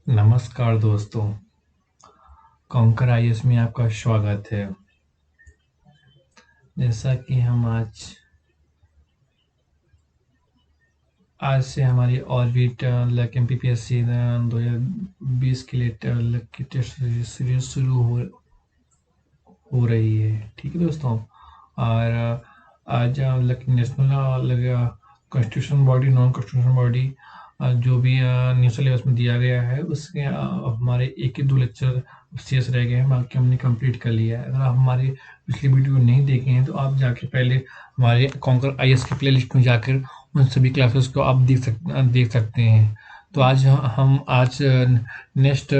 नमस्कार दोस्तों, conquer IAS में आपका स्वागत है। जैसा कि हम आज से हमारी और भी एमपीपीएससी 2020 के लिए की टेस्ट सीरीज शुरू हो रही है। ठीक है दोस्तों। और आज national constitution body, non constitution body, जो भी न्यू सिलेबस में दिया गया है उसके हमारे एक ही दो लेक्चर शेष रह गए हैं, बाकी हमने कंप्लीट कर लिया है। अगर आप हमारी पिछली वीडियो नहीं देखे हैं तो आप जाके पहले हमारे कॉन्कर आईएएस की प्लेलिस्ट में जाकर उन सभी क्लासेस को आप देख सकते हैं। तो आज नेक्स्ट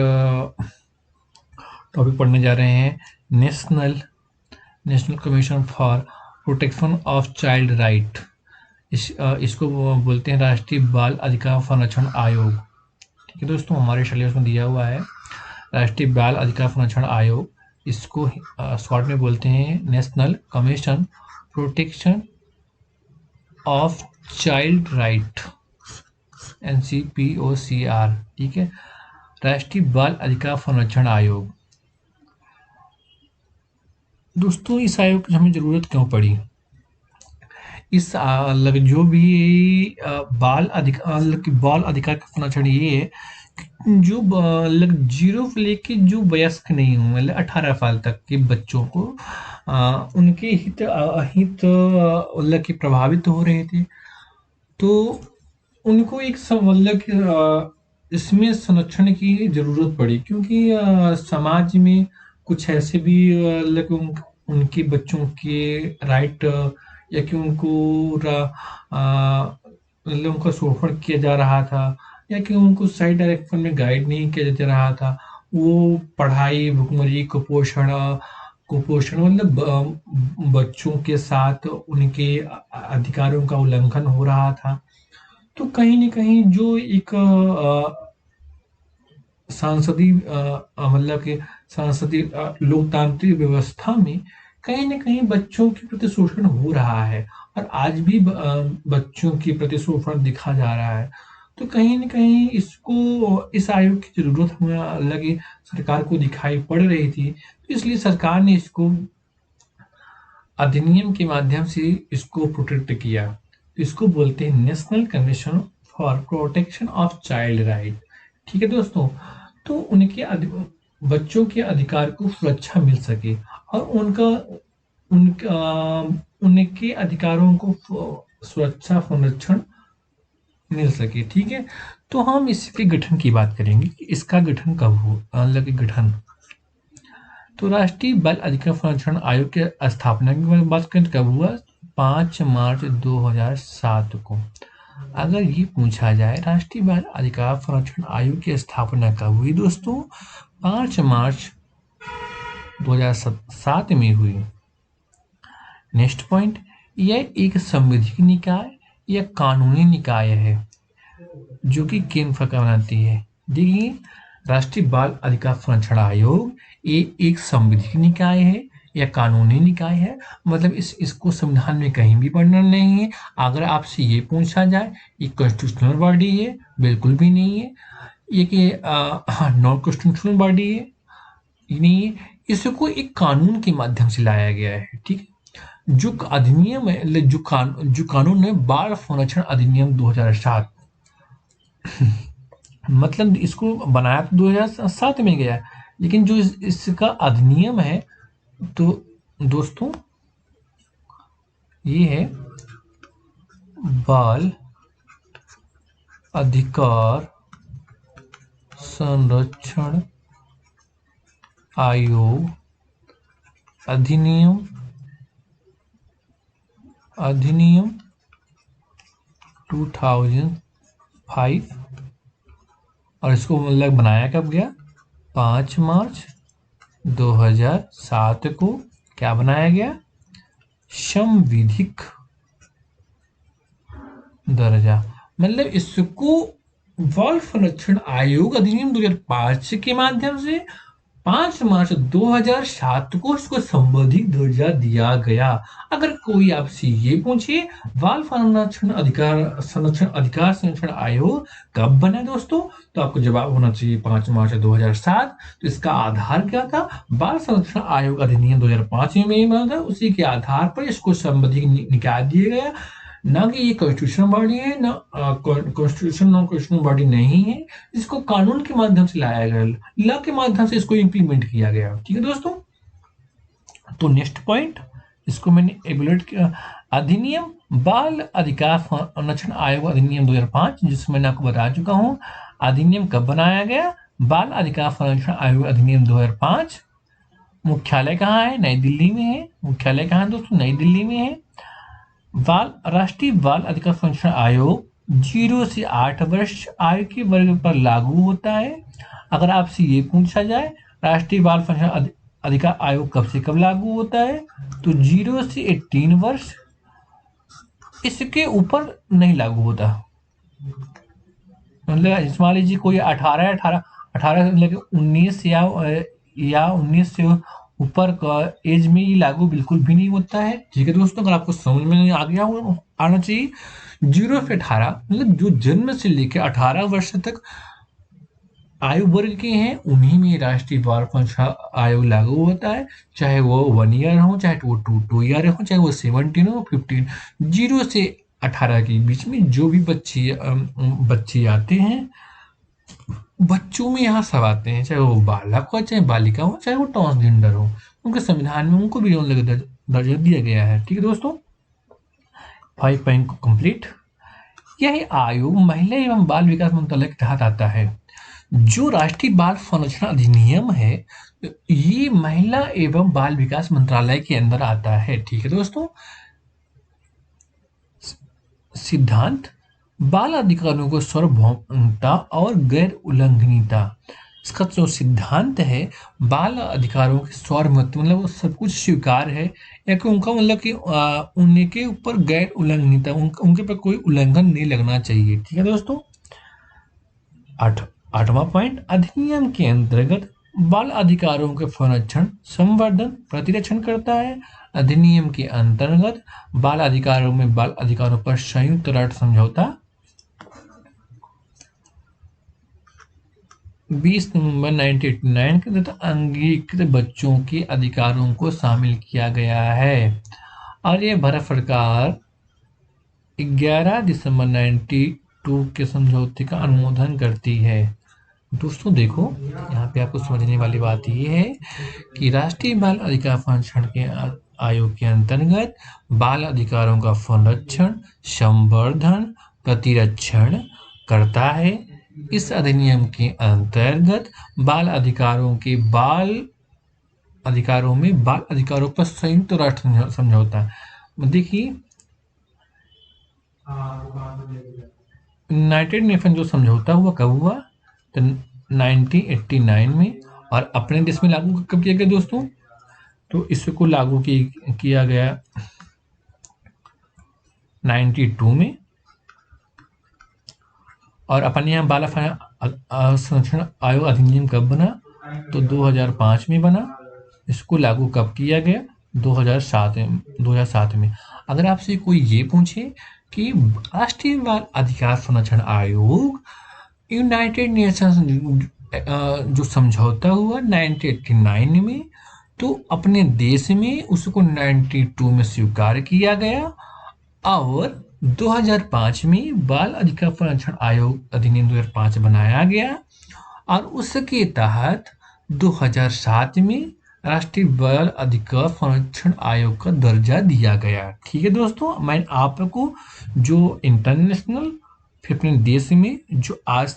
टॉपिक पढ़ने जा रहे हैं। National commission for protection of child right. इसको बोलते हैं राष्ट्रीय बाल अधिकार संरक्षण आयोग। ठीक है दोस्तों, हमारे सिलेबस में दिया हुआ है राष्ट्रीय बाल अधिकार संरक्षण आयोग। इसको शॉर्ट में बोलते हैं national commission protection of child right, NCPOCR। ठीक है, राष्ट्रीय बाल अधिकार संरक्षण आयोग। दोस्तों, इस आयोग की हमें जरूरत क्यों पड़ी? जो भी बाल अधिकार का संरक्षण ये है कि जो जीरो से लेके जो वयस्क नहीं हुए, मतलब 18 साल तक के बच्चों को उनके हित कि प्रभावित हो रहे थे, तो उनको एक इसमें संरक्षण की जरूरत पड़ी, क्योंकि समाज में कुछ ऐसे भी उनके बच्चों के राइट या कि उनका शोषण किया जा रहा था या कि उनको सही डायरेक्शन में गाइड नहीं किया जा रहा था। वो पढ़ाई, भुखमरी, कुपोषण मतलब बच्चों के साथ उनके अधिकारों का उल्लंघन हो रहा था। तो कहीं न कहीं जो एक सांसदीय लोकतांत्रिक व्यवस्था में कहीं न कहीं बच्चों के प्रति शोषण हो रहा है और आज भी बच्चों के प्रति शोषण दिखा जा रहा है। तो कहीं न कहीं इस आयोग की ज़रूरत हमें लगी, सरकार को दिखाई पड़ रही थी। तो इसलिए सरकार ने इसको अधिनियम के माध्यम से इसको प्रोटेक्ट किया। तो इसको बोलते हैं national commission for protection of child right. ठीक है दोस्तों, तो बच्चों के अधिकार को सुरक्षा मिल सके और उनके अधिकारों को सुरक्षा संरक्षण मिल सके। ठीक है, तो हम इसके गठन की बात करेंगे कि इसका गठन कब हो, गठन। तो राष्ट्रीय बाल अधिकार संरक्षण आयोग के स्थापना की बात करें कब हुआ? 5 मार्च 2007 को। अगर ये पूछा जाए राष्ट्रीय बाल अधिकार संरक्षण आयोग की स्थापना कब हुई दोस्तों? 5 मार्च 2007 में हुई। नेक्स्ट पॉइंट, यह एक संवैधानिक निकाय या कानूनी निकाय है जो कि केंद्र सरकार बनाती है। देखिए, राष्ट्रीय बाल अधिकार संरक्षण आयोग ये एक संवैधानिक निकाय है या कानूनी निकाय है, मतलब इसको संविधान में कहीं भी वर्णन नहीं है। अगर आपसे ये पूछा जाए ये कॉन्स्टिट्यूशनल बॉडी है, बिल्कुल भी नहीं है। ये कि नॉन कॉन्स्टिट्यूशनल बॉडी है, ये नहीं है। इसको एक कानून के माध्यम से लाया गया है। ठीक है, जो अधिनियम है, जो कानून है बाल संरक्षण अधिनियम 2007। मतलब इसको बनाया तो 2007 में गया, लेकिन जो इसका अधिनियम है, तो दोस्तों ये है बाल अधिकार संरक्षण आयोग अधिनियम 2005। और इसको मतलब बनाया कब गया? 5 मार्च 2007 को क्या बनाया गया? संवैधानिक दर्जा। मतलब इसको बाल संरक्षण आयोग अधिनियम 2005 के माध्यम से 5 मार्च 2007 को इसको संवैधानिक दर्जा दिया गया। अगर कोई आपसे ये पूछे बाल संरक्षण अधिकार संरक्षण आयोग कब बना दोस्तों, तो आपको जवाब होना चाहिए 5 मार्च 2007। तो इसका आधार क्या था, बाल संरक्षण आयोग अधिनियम 2005 में बना था। उसी के आधार पर इसको संवैधानिक निकाय दिया गया। ना कि ये कॉन्स्टिट्यूशनल बॉडी है, ना कॉन्स्टिट्यूशन नॉन कॉन्स्टिट्यूशनल बॉडी नहीं है। इसको कानून के माध्यम से लाया गया, लॉ के माध्यम से इसको इम्प्लीमेंट किया गया। ठीक है दोस्तों, तो नेक्स्ट पॉइंट इसको मैंने एबुलेट किया, अधिनियम बाल अधिकार संरक्षण आयोग अधिनियम 2005, जिसमें मैंने आपको बता चुका हूँ अधिनियम कब बनाया गया, बाल अधिकार संरक्षण आयोग अधिनियम 2005। मुख्यालय कहाँ है, नई दिल्ली में है। मुख्यालय कहाँ है दोस्तों, नई दिल्ली में है। राष्ट्रीय बाल अधिकार संरक्षण आयोग 0 से 8 वर्ष आयु के वर्ग पर लागू होता है। अगर आपसे ये पूछा जाए राष्ट्रीय बाल संरक्षण अधिकार आयोग कब से कब लागू होता है, तो 0 से 18 वर्ष, इसके ऊपर नहीं लागू होता। मतलब मान लीजिए कोई 18 मतलब 19 या 19 से ऊपर का एज में ये लागू बिल्कुल भी नहीं होता है। ठीक है दोस्तों, अगर आपको समझ में नहीं आ गया हो, आना चाहिए। 0 से 18 मतलब जो जन्म से लेकर 18 वर्ष तक आयु वर्ग के हैं उन्हीं में राष्ट्रीय बाल संरक्षण आयोग लागू होता है। चाहे वो 1 ईयर हो, चाहे वो 2 ईयर हो, चाहे वो 17 हो 15। 0 से 18 के बीच में जो भी बच्चे आते हैं, बच्चों में यहाँ सब आते हैं, चाहे वो बालक हो, चाहे बालिका हो, चाहे वो ट्रांसजेंडर हो, उनके संविधान में उनको भी दर्जा दिया गया है। ठीक है दोस्तों, 5 पॉइंट को कंप्लीट। यह आयोग महिला एवं बाल विकास मंत्रालय के तहत आता है। जो राष्ट्रीय बाल संरक्षण अधिनियम है ये महिला एवं बाल विकास मंत्रालय के अंदर आता है। ठीक है दोस्तों, सिद्धांत बाल अधिकारों को सार्वभौमिकता और गैर उल्लंघनीयता। इसका जो सिद्धांत है बाल अधिकारों के सार्वभौमिकता मतलब वो सब कुछ स्वीकार है, या कि उनका मतलब कि उनके ऊपर गैर उल्लंघनीयता, उनके पर कोई उल्लंघन नहीं लगना चाहिए। ठीक है दोस्तों, 8वां पॉइंट, अधिनियम के अंतर्गत बाल अधिकारों के संरक्षण, संवर्धन, प्रतिरक्षण करता है। अधिनियम के अंतर्गत बाल अधिकारों में बाल अधिकारों पर संयुक्त राष्ट्र समझौता 20 नवंबर 1989 के तहत अंगीकृत बच्चों के अधिकारों को शामिल किया गया है। और ये भारत सरकार 11 दिसंबर 92 के समझौते का अनुमोदन करती है। दोस्तों देखो, यहाँ पे आपको समझने वाली बात ये है कि राष्ट्रीय बाल अधिकार संरक्षण के आयोग के अंतर्गत बाल अधिकारों का संरक्षण, संवर्धन, प्रतिरक्षण करता है। इस अधिनियम के अंतर्गत बाल अधिकारों में बाल अधिकारों पर संयुक्त राष्ट्र समझौता, देखिए यूनाइटेड नेशन जो समझौता हुआ कब हुआ, तो 1989 में। और अपने देश में लागू कब किया गया दोस्तों, तो इसको लागू किया गया 92 में। और अपन यहाँ बाल संरक्षण आयोग अधिनियम कब बना, तो 2005 में बना। इसको लागू कब किया गया, 2007 में। अगर आपसे कोई ये पूछे कि राष्ट्रीय बाल अधिकार संरक्षण आयोग यूनाइटेड नेशंस जो समझौता हुआ 1989 में, तो अपने देश में उसको 92 में स्वीकार किया गया। और 2005 में बाल अधिकार संरक्षण आयोग अधिनियम 2005 बनाया गया। और उसके तहत 2007 में राष्ट्रीय बाल अधिकार संरक्षण आयोग का दर्जा दिया गया। ठीक है दोस्तों, मैं आपको जो इंटरनेशनल फिर अपने देश में जो आज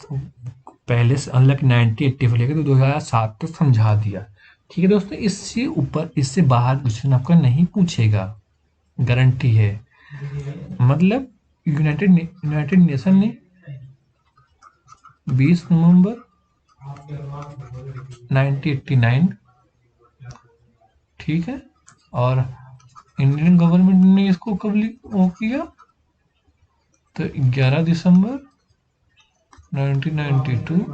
पहले से अनलक 1980 से लेकर तो 2007 तक समझा दिया। ठीक है दोस्तों, इससे ऊपर इससे बाहर क्वेश्चन आपका नहीं पूछेगा, गारंटी है। मतलब यूनाइटेड नेशन ने 20 नवंबर 1989, ठीक है, और इंडियन गवर्नमेंट ने इसको कब वो किया, तो 11 दिसंबर 1992।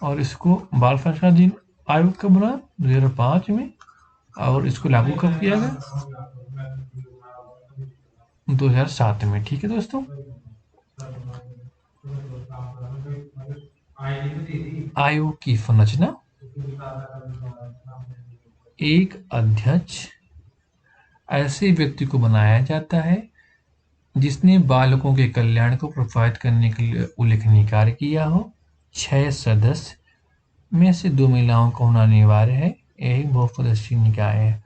और इसको बाल संरक्षण आयोग कब बना? 2005 में। और इसको लागू कब किया गया? 2007 में। ठीक है दोस्तों। आयोग की संरचना: एक अध्यक्ष ऐसे व्यक्ति को बनाया जाता है जिसने बालकों के कल्याण को प्रोत्साहित करने के लिए उल्लेखनीय कार्य किया हो। 6 सदस्य में से 2 महिलाओं का होना अनिवार्य है। यही बहुसदस्यीय निकाय है।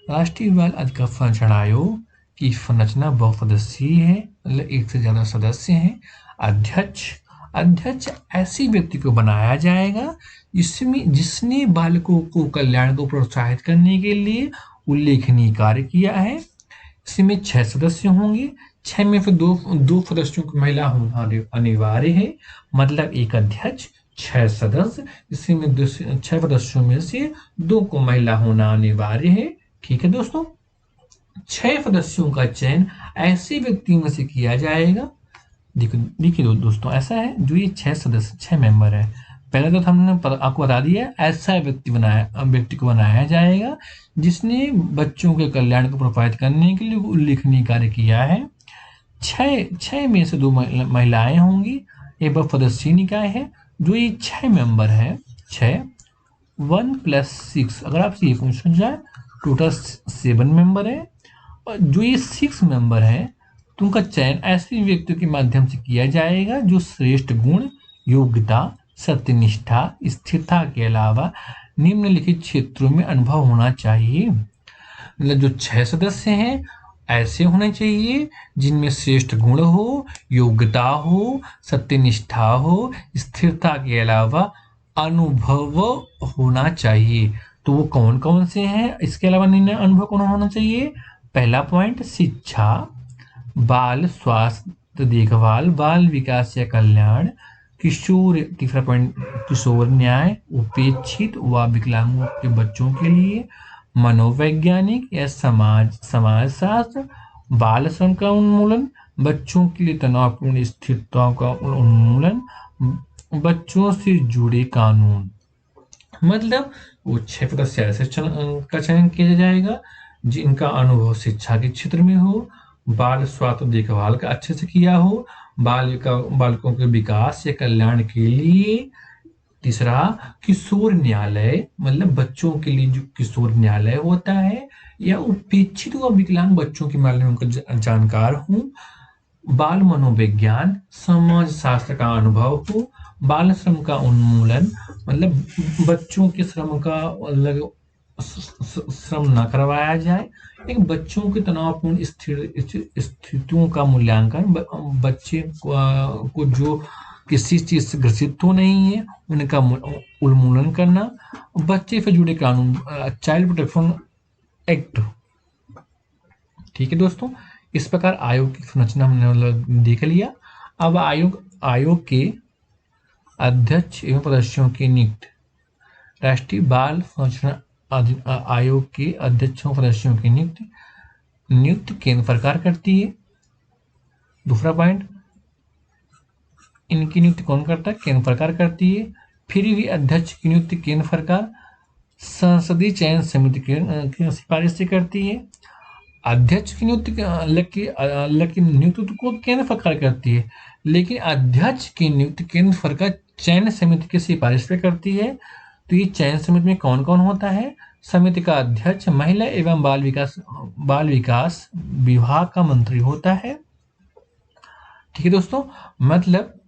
राष्ट्रीय बाल अधिकार संरक्षण आयोग की संरचना बहुसदस्यीय है, मतलब एक से ज्यादा सदस्य हैं। अध्यक्ष ऐसे व्यक्ति को बनाया जाएगा जिसने बालकों को कल्याण को प्रोत्साहित करने के लिए उल्लेखनीय कार्य किया है। इसमें 6 सदस्य होंगे। 6 में से दो सदस्यों की महिला होना अनिवार्य है, मतलब एक अध्यक्ष, 6 सदस्य, इसमें 6 सदस्यों में से 2 को महिला होना अनिवार्य है। ठीक है दोस्तों। 6 सदस्यों का चयन ऐसे व्यक्ति में से किया जाएगा। देखिए दोस्तों, ऐसा है जो ये 6 सदस्य 6 मेंबर है। पहले तो हमने आपको बता दिया, ऐसा व्यक्ति को बनाया जाएगा जिसने बच्चों के कल्याण को प्रोत्साहित करने के लिए उल्लेखनीय कार्य किया है। 6 में से 2 महिलाएं होंगी। ये बहुसदस्यीय निकाय है। जो ये 6 मेंबर है, 6 1 + 6, अगर आपसे ये पूछा जाए टोटल 7 मेंबर है। और जो ये 6 मेंबर है, तो उनका चयन ऐसे व्यक्तियों के माध्यम से किया जाएगा जो श्रेष्ठ गुण, योग्यता, सत्यनिष्ठा, स्थिरता के अलावा निम्नलिखित क्षेत्रों में अनुभव होना चाहिए। मतलब जो 6 सदस्य हैं ऐसे होने चाहिए जिनमें श्रेष्ठ गुण हो, योग्यता हो, सत्यनिष्ठा हो, स्थिरता के अलावा अनुभव होना चाहिए। तो वो कौन कौन से हैं? इसके अलावा निम्न अनुभव कौन होना चाहिए? पहला पॉइंट शिक्षा, बाल स्वास्थ्य देखभाल, बाल विकास या कल्याण, किशोर, तीसरा पॉइंट किशोर न्याय, उपेक्षित व विकलांगों के बच्चों के लिए, मनोवैज्ञानिक या समाजशास्त्र, बाल श्रम का उन्मूलन, बच्चों के लिए तनावपूर्ण स्थितियों का उन्मूलन, बच्चों से जुड़े कानून। मतलब वो 6 सदस्य ऐसे का चयन किया जाएगा जिनका अनुभव शिक्षा के क्षेत्र में हो, बाल स्वास्थ्य देखभाल का अच्छे से किया हो, बालकों के विकास या कल्याण के लिए। तीसरा किशोर न्यायालय, मतलब बच्चों के लिए जो किशोर न्यायालय होता है, या उपेक्षित व विकलांग बच्चों के बारे में उनका जानकार हूँ। बाल मनोविज्ञान, समाज शास्त्र का अनुभव हो, बाल श्रम का उन्मूलन, मतलब बच्चों के श्रम का अलग श्रम न करवाया जाए। एक बच्चों के तनावपूर्ण स्थितियों का मूल्यांकन, बच्चे को जो किसी चीज से ग्रसित तो नहीं है उनका उन्मूलन करना, बच्चे से जुड़े कानून, चाइल्ड प्रोटेक्शन एक्ट। ठीक है दोस्तों, इस प्रकार आयोग की संरचना हमने देख लिया। अब आयोग के अध्यक्ष एवं सदस्यों की नियुक्ति। राष्ट्रीय बाल संरक्षण आयोग के अध्यक्षों सदस्यों की नियुक्ति केंद्र सरकार करती है। दूसरा पॉइंट, इनकी नियुक्ति कौन करता है? केंद्र सरकार करती है। फिर भी अध्यक्ष की नियुक्ति केंद्र सरकार संसदीय चयन समिति की सिफारिश से करती है। अध्यक्ष की नियुक्ति को केंद्र सरकार करती है, लेकिन अध्यक्ष की नियुक्ति केंद्र सरकार चयन समिति की सिफारिश पे करती है। तो ये चयन समिति में कौन कौन होता है? समिति का अध्यक्ष महिला एवं बाल विकास विभाग का मंत्री होता है। ठीक है दोस्तों, मतलब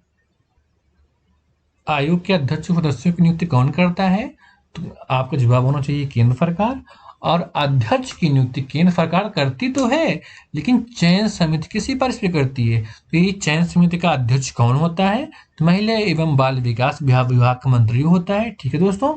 आयोग के अध्यक्ष सदस्यों की नियुक्ति कौन करता है? तो आपका जवाब होना चाहिए केंद्र सरकार। और अध्यक्ष की नियुक्ति केंद्र सरकार करती तो है, लेकिन चयन समिति की सिफारिश पे करती है। तो ये चयन समिति का अध्यक्ष कौन होता है? तो महिला एवं बाल विकास विभाग का मंत्री होता है। ठीक है दोस्तों।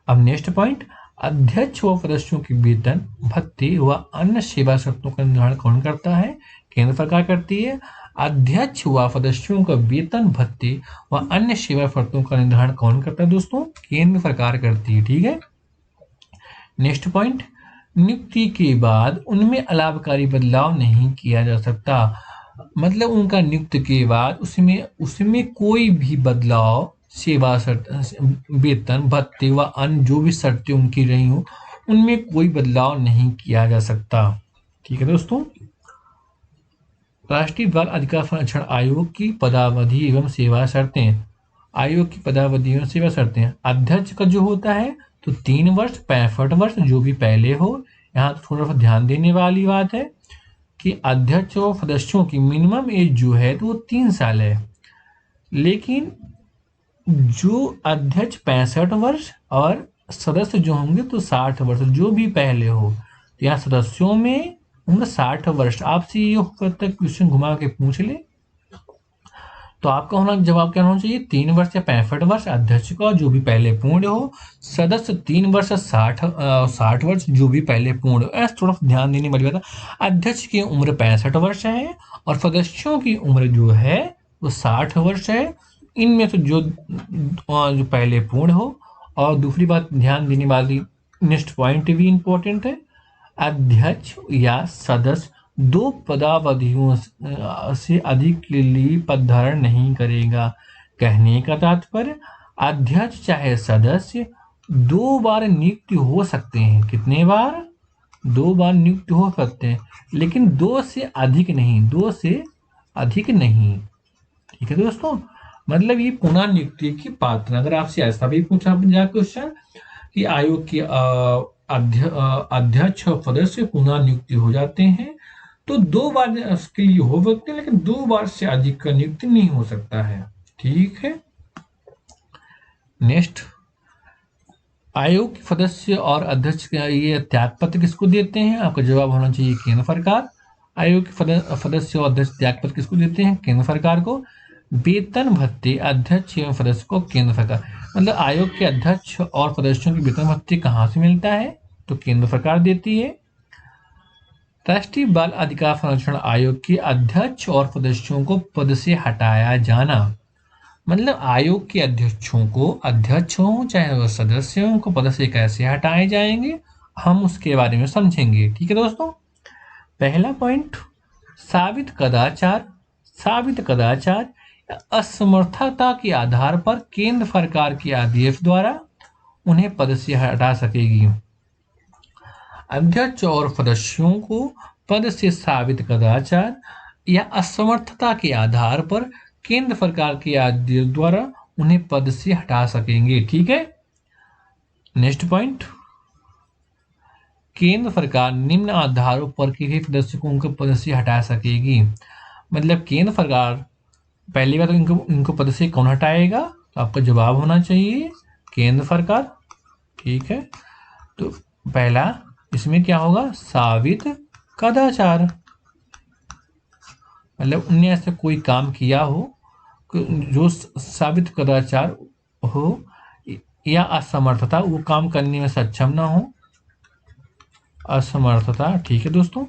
अब नेक्स्ट पॉइंट, अध्यक्ष व सदस्यों के वेतन, भत्ते व अन्य सेवा शर्तों का निर्धारण कौन करता है? केंद्र सरकार करती है। अध्यक्ष व सदस्यों का वेतन, भत्ते व अन्य सेवा शर्तों का निर्धारण कौन करता है दोस्तों? केंद्र सरकार करती है। ठीक है। नेक्स्ट पॉइंट, नियुक्ति के बाद उनमें अलाभकारी बदलाव नहीं किया जा सकता। मतलब उनका नियुक्ति के बाद उसमें कोई भी बदलाव सेवा शर्त, वेतन, भत्ते व अन्य जो भी शर्तें उनकी रही हों उनमें कोई बदलाव नहीं किया जा सकता। ठीक है दोस्तों। राष्ट्रीय बाल अधिकार संरक्षण आयोग की पदावधि एवं सेवा शर्तें। आयोग की पदावधि एवं सेवा शर्तें, अध्यक्ष का जो होता है तो 3 वर्ष, 65 वर्ष जो भी पहले हो। यहाँ थोड़ा सा ध्यान देने वाली बात है कि अध्यक्ष और सदस्यों की मिनिमम एज जो है तो वो 3 साल है, लेकिन जो अध्यक्ष 65 वर्ष और सदस्य जो होंगे तो 60 वर्ष जो भी पहले हो। तो यहाँ सदस्यों में उम्र 60 वर्ष। आपसे ये हो सकता है क्वेश्चन घुमा के पूछ ले, तो आपका होना जवाब क्या होना चाहिए, 3 वर्ष या 65 वर्ष अध्यक्ष का जो भी पहले पूर्ण हो, सदस्य 3 वर्ष 60 वर्ष जो भी पहले पूर्ण हो। ऐसा थोड़ा ध्यान देने वाली बात है। अध्यक्ष की उम्र 65 वर्ष है और सदस्यों की उम्र जो है वो 60 वर्ष है। इनमें से जो पहले पूर्ण हो। और दूसरी बात ध्यान देने वाली, नेक्स्ट पॉइंट भी इंपॉर्टेंट है, अध्यक्ष या सदस्य 2 पदावधियों से अधिक के लिए पद धारण नहीं करेगा। कहने का तात्पर्य, अध्यक्ष चाहे सदस्य 2 बार नियुक्त हो सकते हैं। कितने बार? 2 बार नियुक्त हो सकते हैं, लेकिन 2 से अधिक नहीं, 2 से अधिक नहीं। ठीक है दोस्तों, मतलब ये पुनः नियुक्ति की पात्र। अगर आपसे ऐसा भी पूछा जाए क्वेश्चन कि आयोग के अध्यक्ष और सदस्य पुनः नियुक्ति हो जाते हैं तो 2 बार के लिए हो सकते हैं, लेकिन 2 बार से अधिक का नियुक्ति नहीं हो सकता है। ठीक है। नेक्स्ट, आयोग के सदस्य और अध्यक्ष का ये त्यागपत्र किसको देते हैं? आपका जवाब होना चाहिए केंद्र सरकार। आयोग के सदस्य और अध्यक्ष त्यागपत्र किसको देते हैं? केंद्र सरकार को। वेतन भत्ते अध्यक्ष एवं सदस्य को केंद्र सरकार, मतलब आयोग के अध्यक्ष और सदस्यों के वेतन भत्ते कहाँ से मिलता है? तो केंद्र सरकार देती है। राष्ट्रीय बाल अधिकार संरक्षण आयोग के अध्यक्ष और सदस्यों को पद से हटाया जाना, मतलब आयोग के अध्यक्षों को, अध्यक्ष हो चाहे वह सदस्य हो, उनको पद से कैसे हटाए जाएंगे हम उसके बारे में समझेंगे। ठीक है दोस्तों। पहला पॉइंट, साबित कदाचार। साबित कदाचार असमर्थता के आधार पर केंद्र सरकार के आदेश द्वारा उन्हें पद से हटा सकेगी। अध्यक्ष और सदस्यों को पद से साबित कदाचार या असमर्थता के आधार पर केंद्र सरकार के आदेश द्वारा उन्हें पद से हटा सकेंगे। ठीक है। नेक्स्ट पॉइंट, केंद्र सरकार निम्न आधारों पर किसी सदस्य को उनके पद से हटा सकेगी। मतलब केंद्र सरकार, पहली बात तो इनको पद से कौन हटाएगा? तो आपका जवाब होना चाहिए केंद्र सरकार। ठीक है। तो पहला इसमें क्या होगा? साबित कदाचार, मतलब उनने ऐसा कोई काम किया हो जो साबित कदाचार हो या असमर्थता, वो काम करने में सक्षम ना हो, असमर्थता। ठीक है दोस्तों।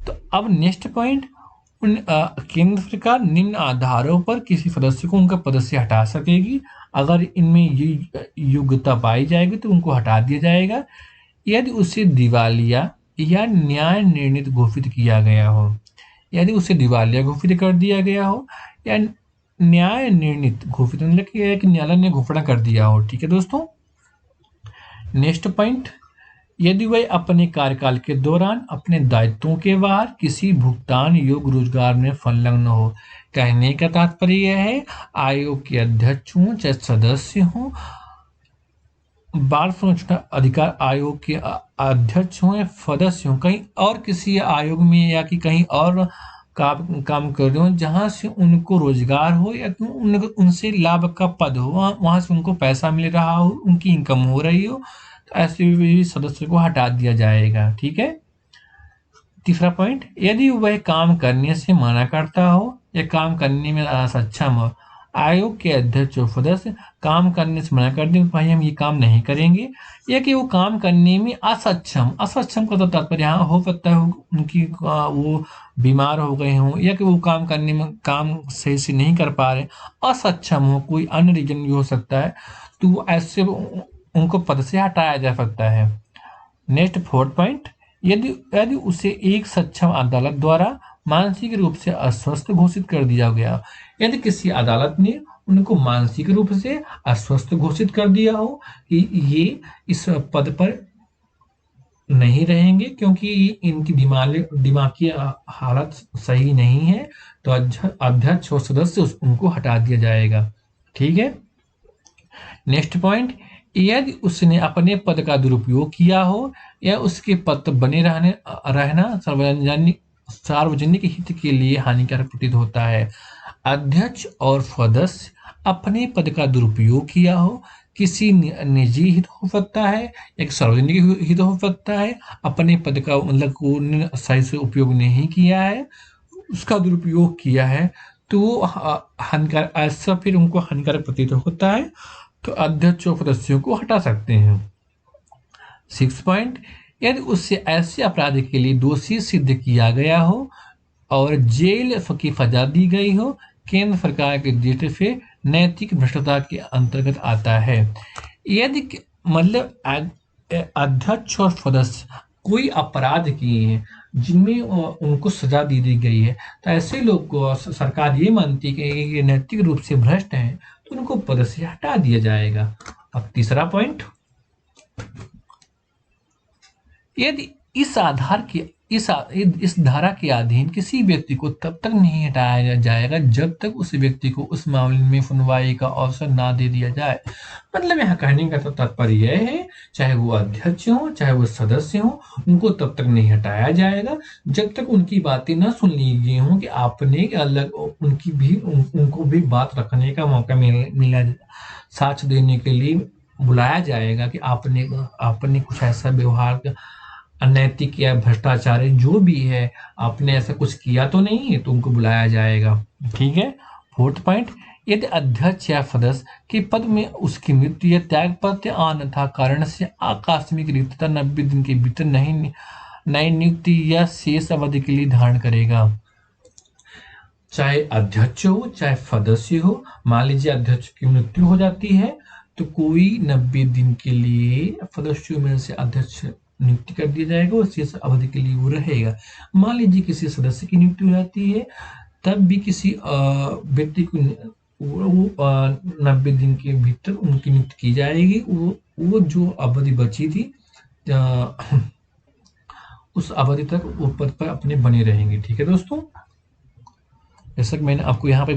तो अब नेक्स्ट पॉइंट, केंद्र सरकार निम्न आधारों पर किसी सदस्य को उनका पद से हटा सकेगी। अगर इनमें ये योग्यता पाई जाएगी तो उनको हटा दिया जाएगा। यदि उसे दिवालिया या न्याय निर्णित घोषित किया गया हो, यदि उसे दिवालिया घोषित कर दिया गया हो या न्याय निर्णित घोषित, मतलब कि न्यायालय ने घोषणा कर दिया हो। ठीक है दोस्तों। नेक्स्ट पॉइंट, यदि वह अपने कार्यकाल के दौरान अपने दायित्वों के बाहर किसी भुगतान योग्य रोजगार में संलग्न हो। कहने का तात्पर्य यह है, आयोग के अध्यक्ष हों चाहे सदस्य हों, बाल संरक्षण अधिकार आयोग के अध्यक्ष हों या सदस्य हों, कहीं और किसी आयोग में या कि कहीं और काम कर रहे हो जहाँ से उनको रोजगार हो या उनसे लाभ का पद हो, वहाँ से उनको पैसा मिल रहा हो, उनकी इनकम हो रही हो, तो ऐसे भी सदस्य को हटा दिया जाएगा। ठीक है। तीसरा पॉइंट, यदि वह काम करने से मना करता हो या काम करने में असक्षम हो, आयोग के अध्यक्ष और सदस्य काम करने से मना कर दें, भाई हम ये काम नहीं करेंगे, या कि वो काम करने में असक्षम, असक्षम का तो तात्पर्य यहाँ हो सकता है उनकी वो बीमार हो गए हों या कि वो काम करने में काम सही से नहीं कर पा रहे, असक्षम हो, कोई अन्य रीजन भी हो सकता है, तो ऐसे उनको पद से हटाया जा सकता है। नेक्स्ट फोर्थ पॉइंट, यदि उसे एक सक्षम अदालत द्वारा मानसिक रूप से अस्वस्थ घोषित कर दिया गया, यदि किसी अदालत ने उनको मानसिक रूप से अस्वस्थ घोषित कर दिया हो कि ये इस पद पर नहीं रहेंगे क्योंकि इनकी दिमाग की हालत सही नहीं है, तो अध्यक्ष और सदस्य उनको हटा दिया जाएगा। ठीक है। नेक्स्ट पॉइंट, यदि उसने अपने पद का दुरुपयोग किया हो या उसके पद पर बने रहना सार्वजनिक हित के लिए हानिकारक प्रतीत होता है। अध्यक्ष और सदस्य अपने पद का दुरुपयोग किया हो, किसी निजी हित हो सकता है, एक सार्वजनिक हित हो सकता है, अपने पद का मतलब को सही से उपयोग नहीं किया है, उसका दुरुपयोग किया है, तो वो हानिकारक, ऐसा फिर उनको हानिकारक प्रतीत होता है, तो अध्यक्ष और सदस्यों को हटा सकते हैं। 6 पॉइंट, यदि उससे ऐसे अपराध के लिए दोषी सिद्ध किया गया हो और जेल की सजा दी गई हो, केंद्र सरकार के दृष्टि से नैतिक भ्रष्टता के अंतर्गत आता है। यदि मतलब अध्यक्ष और सदस्य कोई अपराध किए हैं जिनमें उनको सजा दी गई है, तो ऐसे लोग को सरकार ये मानती है कि ये नैतिक रूप से भ्रष्ट हैं, तो उनको पद से हटा दिया जाएगा। अब तीसरा पॉइंट, यदि इस धारा के अधीन किसी व्यक्ति को तब तक नहीं हटाया जाएगा जब तक उस व्यक्ति को उस मामले में सुनवाई का अवसर ना दे दिया जाए। मतलब यहाँ कहने का तो तात्पर्य यह है, चाहे वो अध्यक्ष हो चाहे वो सदस्य हो, उनको तब तक नहीं हटाया जाएगा जब तक उनकी बातें ना सुन ली गई हों कि आपने अलग उनको भी बात रखने का मौका मिला, साक्ष्य देने के लिए बुलाया जाएगा कि आपने कुछ ऐसा व्यवहार अनैतिक या भ्रष्टाचारी जो भी है, आपने ऐसा कुछ किया तो नहीं है, तो उनको बुलाया जाएगा। ठीक है। 4th पॉइंट, यदि अध्यक्ष या सदस्य के पद में उसकी मृत्यु या त्याग पत्र अन्यथा कारण से आकस्मिक रिक्तता 90 दिन के भीतर नई नियुक्ति या शेष अवधि के लिए धारण करेगा। चाहे अध्यक्ष हो चाहे सदस्य हो, मान लीजिए अध्यक्ष की मृत्यु हो जाती है तो कोई 90 दिन के लिए सदस्यों में से अध्यक्ष नियुक्ति कर दिया जाएगा और शेष अवधि के लिए वो रहेगा। मान लीजिए किसी सदस्य की नियुक्ति हो जाती है, तब भी किसी व्यक्ति को 90 दिन के भीतर उनकी नियुक्ति की जाएगी। वो जो अवधि बची थी उस अवधि तक वो पद पर अपने बने रहेंगे। ठीक है दोस्तों, जैसा कि मैंने आपको यहाँ पे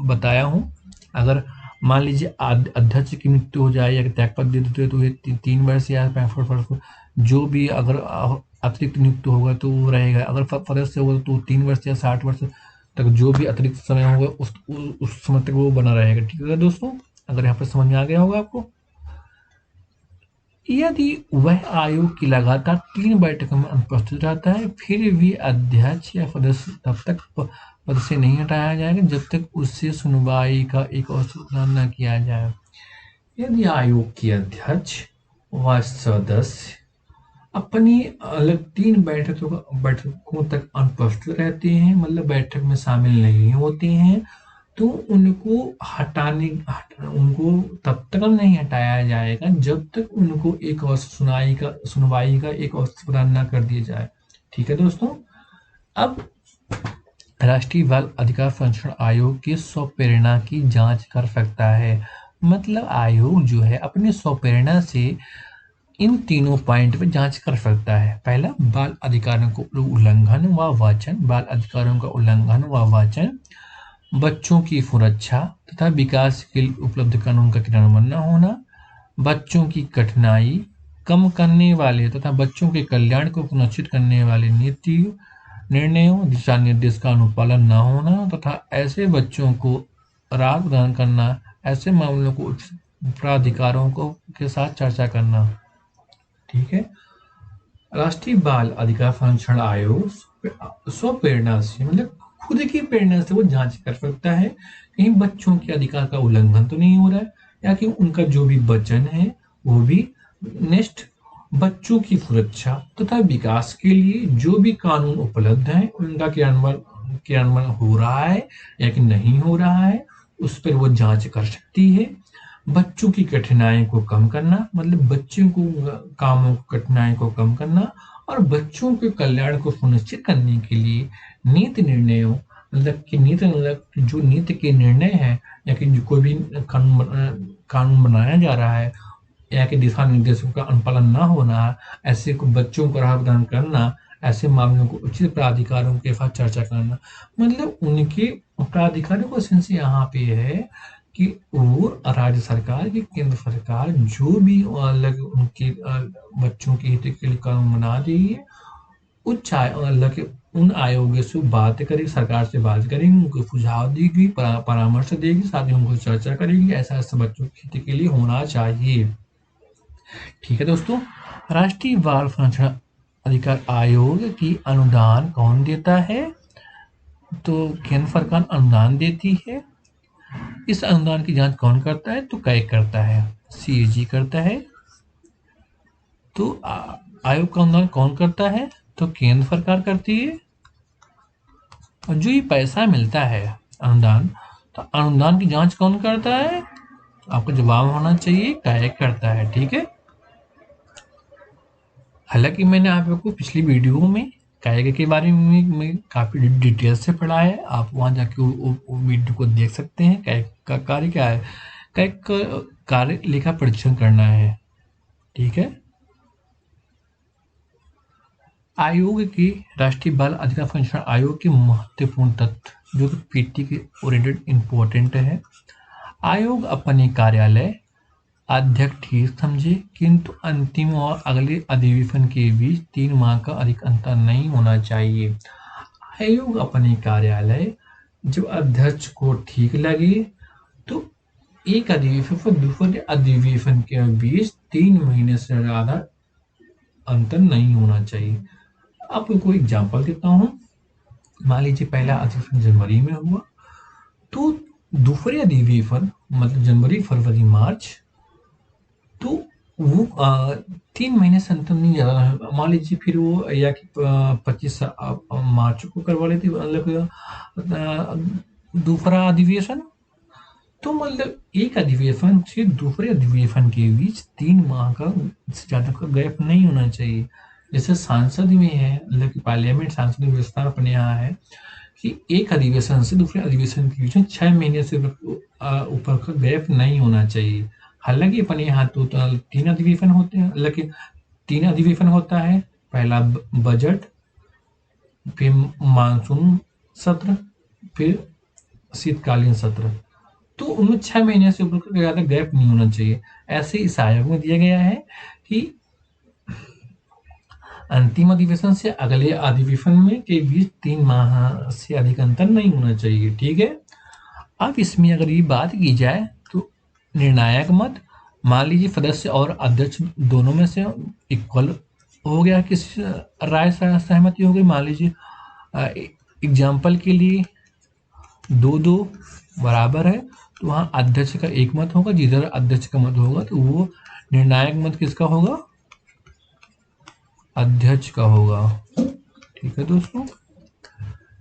बताया हूँ, अगर मान लीजिए अध्यक्ष की मृत्यु हो जाए या त्यागपत्र दे देते तो ये 3 वर्ष या 65 वर्ष जो भी अगर अतिरिक्त नियुक्त होगा तो वो रहेगा। अगर सदस्य होगा तो 3 वर्ष या 60 वर्ष तक जो भी अतिरिक्त समय होगा उस समय तक वो बना रहेगा। ठीक है दोस्तों, अगर यहाँ पर समझ में आ गया होगा आपको। यदि वह आयोग की लगातार 3 बैठकों में अनुपस्थित रहता है, फिर भी अध्यक्ष या सदस्य तब तक पद से नहीं हटाया जाएगा जब तक उससे सुनवाई का एक अवसर न किया जाए। यदि आयोग के अध्यक्ष व सदस्य अपनी अलग 3 बैठकों तक अनुपस्थित रहते हैं, मतलब बैठक में शामिल नहीं होते हैं, तो उनको तब तक नहीं हटाया जाएगा जब तक उनको एक और सुनवाई का एक अवसर प्रदान न कर दिया जाए। ठीक है दोस्तों, अब राष्ट्रीय बाल अधिकार संरक्षण आयोग की स्वप्रेरणा की जांच कर सकता है। मतलब आयोग जो है अपने स्वप्रेरणा से इन तीनों पॉइंट पे जांच कर सकता है। पहला, बाल अधिकारों का उल्लंघन व वाचन, बाल अधिकारों का उल्लंघन व वाचन, बच्चों की सुरक्षा तथा विकास के लिए उपलब्ध कानून का क्रियान्वयन न होना, बच्चों की कठिनाई कम करने वाले तथा बच्चों के कल्याण को सुनिश्चित करने वाले नीति निर्णयों दिशा निर्देश का अनुपालन न होना तथा ऐसे बच्चों को राहत प्रदान करना, ऐसे मामलों को प्राधिकारों के साथ चर्चा करना। ठीक है। राष्ट्रीय बाल अधिकार संरक्षण आयोग स्वप्रेरणा से, मतलब खुद की प्रेरणा से वो जांच कर सकता है कहीं बच्चों के अधिकार का उल्लंघन तो नहीं हो रहा है, या कि उनका जो भी वचन है वो भी। नेक्स्ट, बच्चों की सुरक्षा तथा विकास के लिए जो भी कानून उपलब्ध है उनका क्रियान्वयन हो रहा है या कि नहीं हो रहा है, उस पर वो जांच कर सकती है। बच्चों की कठिनाई को कम करना, मतलब बच्चों को कामों की कठिनाई को कम करना और बच्चों के कल्याण को सुनिश्चित करने के लिए नीति निर्णयों मतलब कि नीति, मतलब जो नीति के निर्णय हैं या कि जो कोई भी कानून बनाया जा रहा है या कि दिशा निर्देशों का अनुपालन न होना, ऐसे को बच्चों को राह प्रदान करना, ऐसे मामलों को उचित प्राधिकारों के साथ चर्चा करना। मतलब उनके प्राधिकारों का सेंस यहाँ पे है कि वो राज्य सरकार की, केंद्र सरकार जो भी अलग उनके बच्चों के हित के लिए कानून बना रही है, उन आयोगों से बात करेगी, सरकार से बात करेगी, उनको सुझाव देगी, परामर्श देगी, साथ ही उनको चर्चा करेगी, ऐसा ऐसा बच्चों के हित के लिए होना चाहिए। ठीक है दोस्तों, राष्ट्रीय बाल संरक्षण अधिकार आयोग की अनुदान कौन देता है? तो केंद्र सरकार अनुदान देती है। इस अनुदान की जांच कौन करता है? तो कैग करता है, सीएजी करता है। तो आयोग का अनुदान कौन करता है? तो केंद्र सरकार करती है। और जो ये पैसा मिलता है अनुदान, तो अनुदान की जांच कौन करता है? आपका जवाब होना चाहिए कैग करता है। ठीक है, हालांकि मैंने आप लोग को पिछली वीडियो में कैग के बारे में काफ़ी डिटेल से पढ़ा है, आप वहाँ जाके वो वीडियो को देख सकते हैं। कैग का कार्य क्या है? कैग का कार्य लेखा परीक्षण करना है। ठीक है, आयोग की, राष्ट्रीय बाल अधिकार संरक्षण आयोग के महत्वपूर्ण तथ्य जो कि पीटी के ओरिएंटेड इम्पोर्टेंट है। आयोग अपने कार्यालय अध्यक्ष ठीक समझे, किंतु अंतिम और अगले अधिवेशन के बीच 3 माह का अधिक अंतर नहीं होना चाहिए। आयोग अपने कार्यालय जो अध्यक्ष को ठीक लगे तो एक अधिवेशन पर दूसरे अधिवेशन के बीच 3 महीने से ज़्यादा अंतर नहीं होना चाहिए। आपको कोई एग्जाम्पल देता हूँ। मान लीजिए पहला अधिवेशन जनवरी में हुआ, तो दूसरे अधिवेशन मतलब जनवरी, फरवरी, मार्च, तो वो 3 महीने से अंतर नहीं ज़्यादा। मान लीजिए फिर वो या कि 25 मार्च को करवा लेते, मतलब दूसरा अधिवेशन, तो मतलब एक अधिवेशन से दूसरे अधिवेशन के बीच 3 माह का से ज़्यादा का गैप नहीं होना चाहिए। जैसे सांसद में है, मतलब कि पार्लियामेंट सांसद व्यवस्था अपने यहाँ है कि एक अधिवेशन से दूसरे अधिवेशन के बीच में 6 महीने से ऊपर का गैप नहीं होना चाहिए। हालांकि अपने यहाँ तो 3 अधिवेशन होते हैं, लेकिन 3 अधिवेशन होता है। पहला बजट, फिर मानसून सत्र, फिर शीतकालीन सत्र, तो उनमें 6 महीने से ऊपर का ज़्यादा गैप नहीं होना चाहिए। ऐसे इस आयोग में दिया गया है कि अंतिम अधिवेशन से अगले अधिवेशन में के बीच 3 माह से अधिक अंतर नहीं होना चाहिए। ठीक है, अब इसमें अगर ये बात की जाए तो निर्णायक मत, मान लीजिए सदस्य और अध्यक्ष दोनों में से इक्वल हो गया, किस राय सहमति हो गई। मान लीजिए एग्जाम्पल के लिए 2-2 बराबर है, तो वहाँ अध्यक्ष का एक मत होगा, जिधर अध्यक्ष का मत होगा तो वो निर्णायक मत किसका होगा? अध्यक्ष का होगा। ठीक है दोस्तों,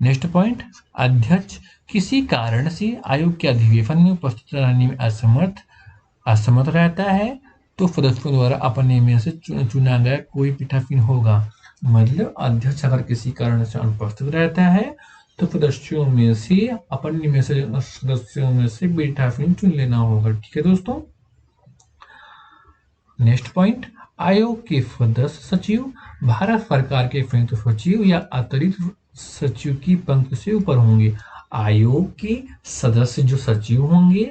नेक्स्ट पॉइंट, अध्यक्ष किसी कारण से आयोग के अधिवेशन में उपस्थित रहने में असमर्थ रहता है तो सदस्यों द्वारा अपने में से चुना गया कोई पीठासीन होगा। मतलब अध्यक्ष अगर किसी कारण से अनुपस्थित रहता है तो सदस्यों में से पीठासीन चुन लेना होगा। ठीक है दोस्तों, नेक्स्ट पॉइंट, आयोग के सदस्य सचिव भारत सरकार के संयुक्त सचिव या अतिरिक्त सचिव की पंक्ति से ऊपर होंगे। आयोग के सदस्य जो सचिव होंगे,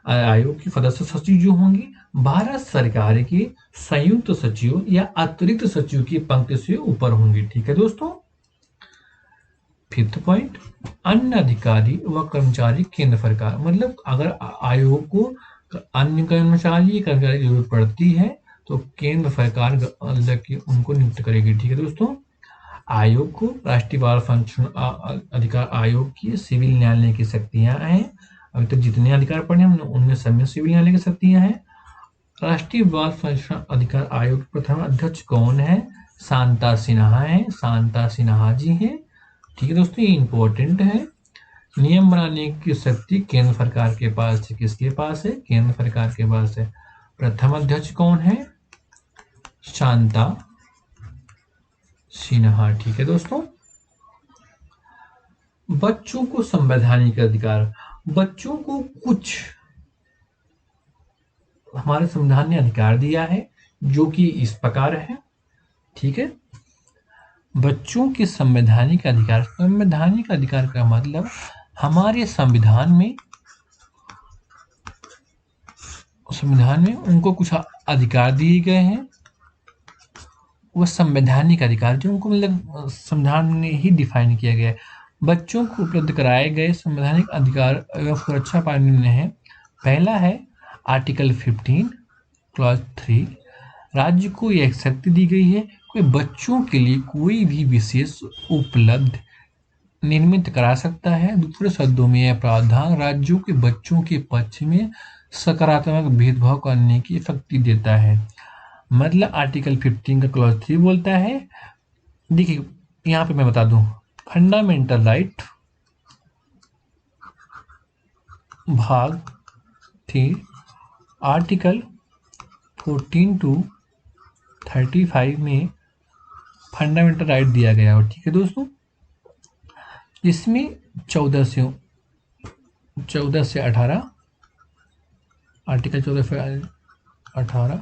आयोग के सदस्य सचिव जो होंगे, भारत सरकार के संयुक्त सचिव या अतिरिक्त सचिव की पंक्ति से ऊपर होंगे। ठीक है दोस्तों, फिफ्थ पॉइंट, अन्य अधिकारी व कर्मचारी केंद्र सरकार, मतलब अगर आयोग को अन्य कर्मचारी की जरूरत पड़ती है तो केंद्र सरकार उनको नियुक्त करेगी। ठीक है दोस्तों, आयोग को राष्ट्रीय बाल संरक्षण अधिकार आयोग की सिविल न्यायालय की शक्तियां हैं। अभी तक जितने अधिकार पढ़े हमने उनमें सब में सिविल न्यायालय की शक्तियां हैं। राष्ट्रीय बाल संरक्षण अधिकार आयोग प्रथम अध्यक्ष कौन है? शांता सिन्हा है, शांता सिन्हा जी हैं। ठीक है दोस्तों, ये इंपॉर्टेंट है। नियम बनाने की शक्ति केंद्र सरकार के पास है। किसके पास है? केंद्र सरकार के पास है। प्रथम अध्यक्ष कौन है? शांता सिन्हा। ठीक है दोस्तों, बच्चों को संवैधानिक अधिकार, बच्चों को कुछ हमारे संविधान ने अधिकार दिया है जो कि इस प्रकार है। ठीक है, बच्चों के संवैधानिक अधिकार, संवैधानिक अधिकार का मतलब हमारे संविधान में उनको कुछ अधिकार दिए गए हैं, वो संवैधानिक अधिकार जो उनको मतलब संविधान में ही डिफाइन किया गया है। बच्चों को उपलब्ध कराए गए संवैधानिक अधिकार एवं सुरक्षा पाने में है। पहला है आर्टिकल 15 क्लॉज 3, राज्य को यह शक्ति दी गई है कि बच्चों के लिए कोई भी विशेष उपलब्ध निर्मित करा सकता है। दूसरे शब्दों में यह प्रावधान राज्यों के बच्चों के पक्ष में सकारात्मक भेदभाव करने की शक्ति देता है। मतलब आर्टिकल 15 का क्लॉज 3 बोलता है, देखिए यहाँ पे मैं बता दूं, फंडामेंटल राइट भाग 3 आर्टिकल 14 टू 35 में फंडामेंटल राइट दिया गया है। ठीक है दोस्तों, इसमें 14 से 18 आर्टिकल 14 से 18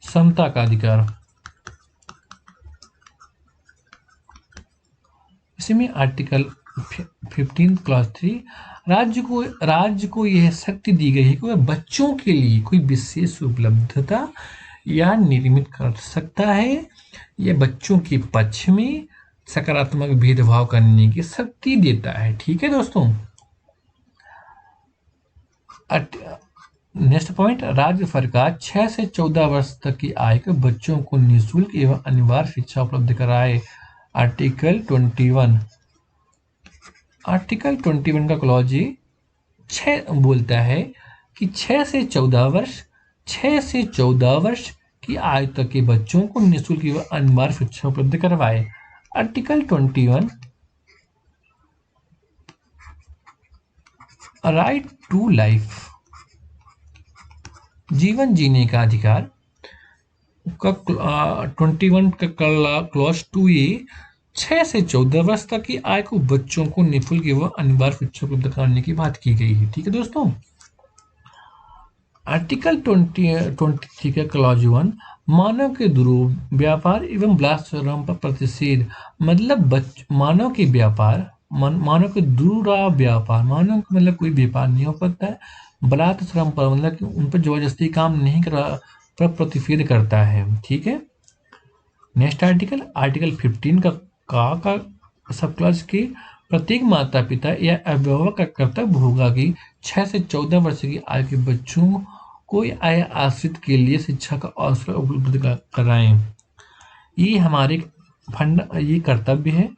समता का अधिकार, इसमें आर्टिकल 15 क्लॉज 3 राज्य को यह शक्ति दी गई है कि वह बच्चों के लिए कोई विशेष उपलब्धता या निर्मित कर सकता है या बच्चों के पक्ष में सकारात्मक भेदभाव करने की शक्ति देता है। ठीक है दोस्तों, नेक्स्ट पॉइंट, राज्य सरकार 6 से 14 वर्ष तक की आयु के बच्चों को निःशुल्क एवं अनिवार्य शिक्षा उपलब्ध कराए। आर्टिकल 21 का क्लॉज 6 बोलता है कि 6 से 14 वर्ष की आयु तक के बच्चों को निःशुल्क एवं अनिवार्य शिक्षा उपलब्ध करवाए। आर्टिकल 21 राइट टू लाइफ, जीवन जीने का अधिकार का 21 का क्लॉज 2A 6 से 14 वर्ष तक की आयु को बच्चों को निःशुल्क एवं अनिवार्य शिक्षा उपलब्ध कराने की बात की गई है। ठीक है दोस्तों, आर्टिकल 23 का क्लॉज 1 मानव के दुर्व्यापार एवं बलात्कार पर प्रतिषेध, मतलब मानव के दुर्व्यापार, मानव का मतलब कोई व्यापार नहीं हो सकता है, बलात्कार पर मतलब कि उन पर जबरदस्ती काम नहीं करा पर प्रतिषेध करता है। ठीक है, नेक्स्ट आर्टिकल 15 का सब क्लॉज के प्रत्येक माता पिता या अभिभावक का कर्तव्य होगा कि 6 से 14 वर्ष की आयु के बच्चों को आय आश्रित के लिए शिक्षा का अवसर उपलब्ध कराएं। ये हमारे ये कर्तव्य है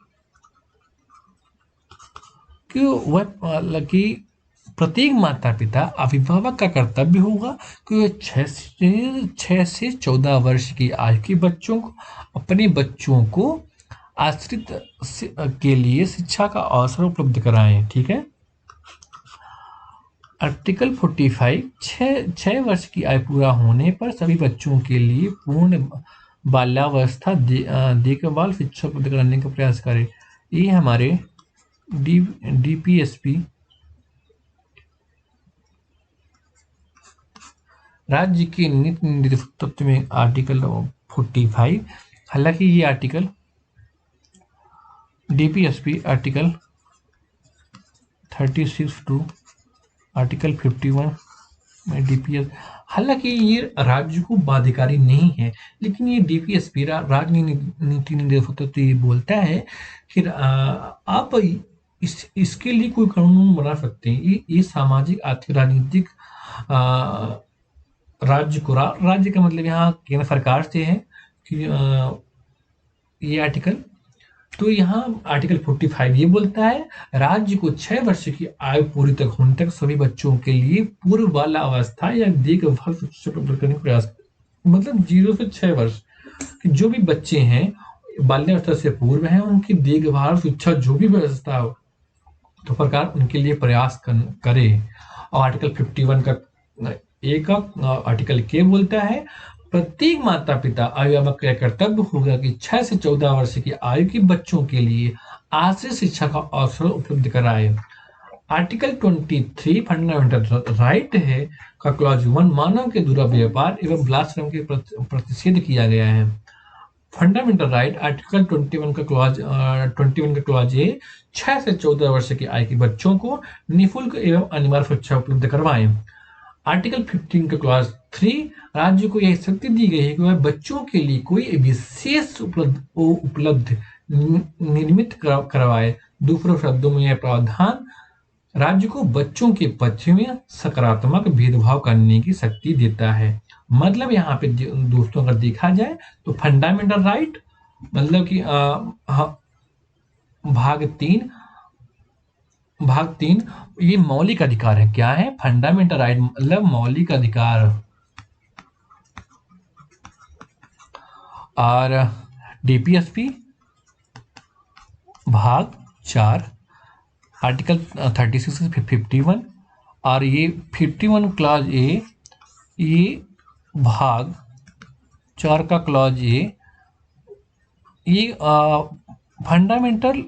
कि वह कि प्रत्येक माता पिता अभिभावक का कर्तव्य होगा कि वह 6 से 14 वर्ष की आयु के बच्चों को अपने बच्चों को आश्रित के लिए शिक्षा का अवसर उपलब्ध कराएं। ठीक है, आर्टिकल 45 6 वर्ष की आयु पूरा होने पर सभी बच्चों के लिए पूर्ण बाल्यावस्था देखभाल शिक्षा उपलब्ध कराने का प्रयास करें। ये हमारे DPSP राज्य के नीति निर्देशक तत्व में आर्टिकल 45, हालांकि ये article DPSP article 36 to article 51 में DPS, हालांकि ये राज्य को बाध्यकारी नहीं है, लेकिन ये DPSP राज्य नीति निर्देशक तत्व ये बोलता है कि आप इसके लिए कोई कानून बना सकते हैं। ये सामाजिक आर्थिक राजनीतिक राज्य का मतलब यहाँ केंद्र सरकार से है कि ये आर्टिकल, तो यहाँ आर्टिकल 45 ये बोलता है राज्य को 6 वर्ष की आयु पूरी तक होने तक सभी बच्चों के लिए पूर्व बाल्यावस्था या देखभाल शिक्षा प्रदान करने का प्रयास, मतलब 0 से 6 वर्ष कि जो भी बच्चे हैं बाल्यावस्था से पूर्व हैं उनकी देखभाल शिक्षा जो भी व्यवस्था हो तो सरकार उनके लिए प्रयास करे। और आर्टिकल 51 का एक आर्टिकल के बोलता है प्रत्येक माता पिता अभिभावक का कर्तव्य होगा कि 6 से 14 वर्ष की आयु के बच्चों के लिए आश्रय शिक्षा का अवसर उपलब्ध कराए। आर्टिकल 23 फंडामेंटल राइट है का क्लॉज 1 मानव के दुर्व्यवहार एवं बलात्संग के प्रतिषेध किया गया है। फंडामेंटल राइट आर्टिकल 21 का क्लॉज ए 6 से 14 वर्ष की आयु के बच्चों को निःशुल्क एवं अनिवार्य शिक्षा उपलब्ध करवाएं। आर्टिकल 15 का क्लॉज 3 राज्य को यह शक्ति दी गई है कि वह बच्चों के लिए कोई विशेष उपलब्ध निर्मित करवाए। दूसरे शब्दों में यह प्रावधान राज्य को बच्चों के पक्ष में सकारात्मक भेदभाव करने की शक्ति देता है। मतलब यहाँ पे दोस्तों अगर देखा जाए तो फंडामेंटल राइट मतलब कि भाग 3 ये मौलिक अधिकार है। क्या है? फंडामेंटल राइट मतलब मौलिक अधिकार। और डीपीएसपी भाग 4 आर्टिकल 36 से 51 और ये 51 क्लॉज ए, ये भाग 4 का क्लॉज ए, ये फंडामेंटल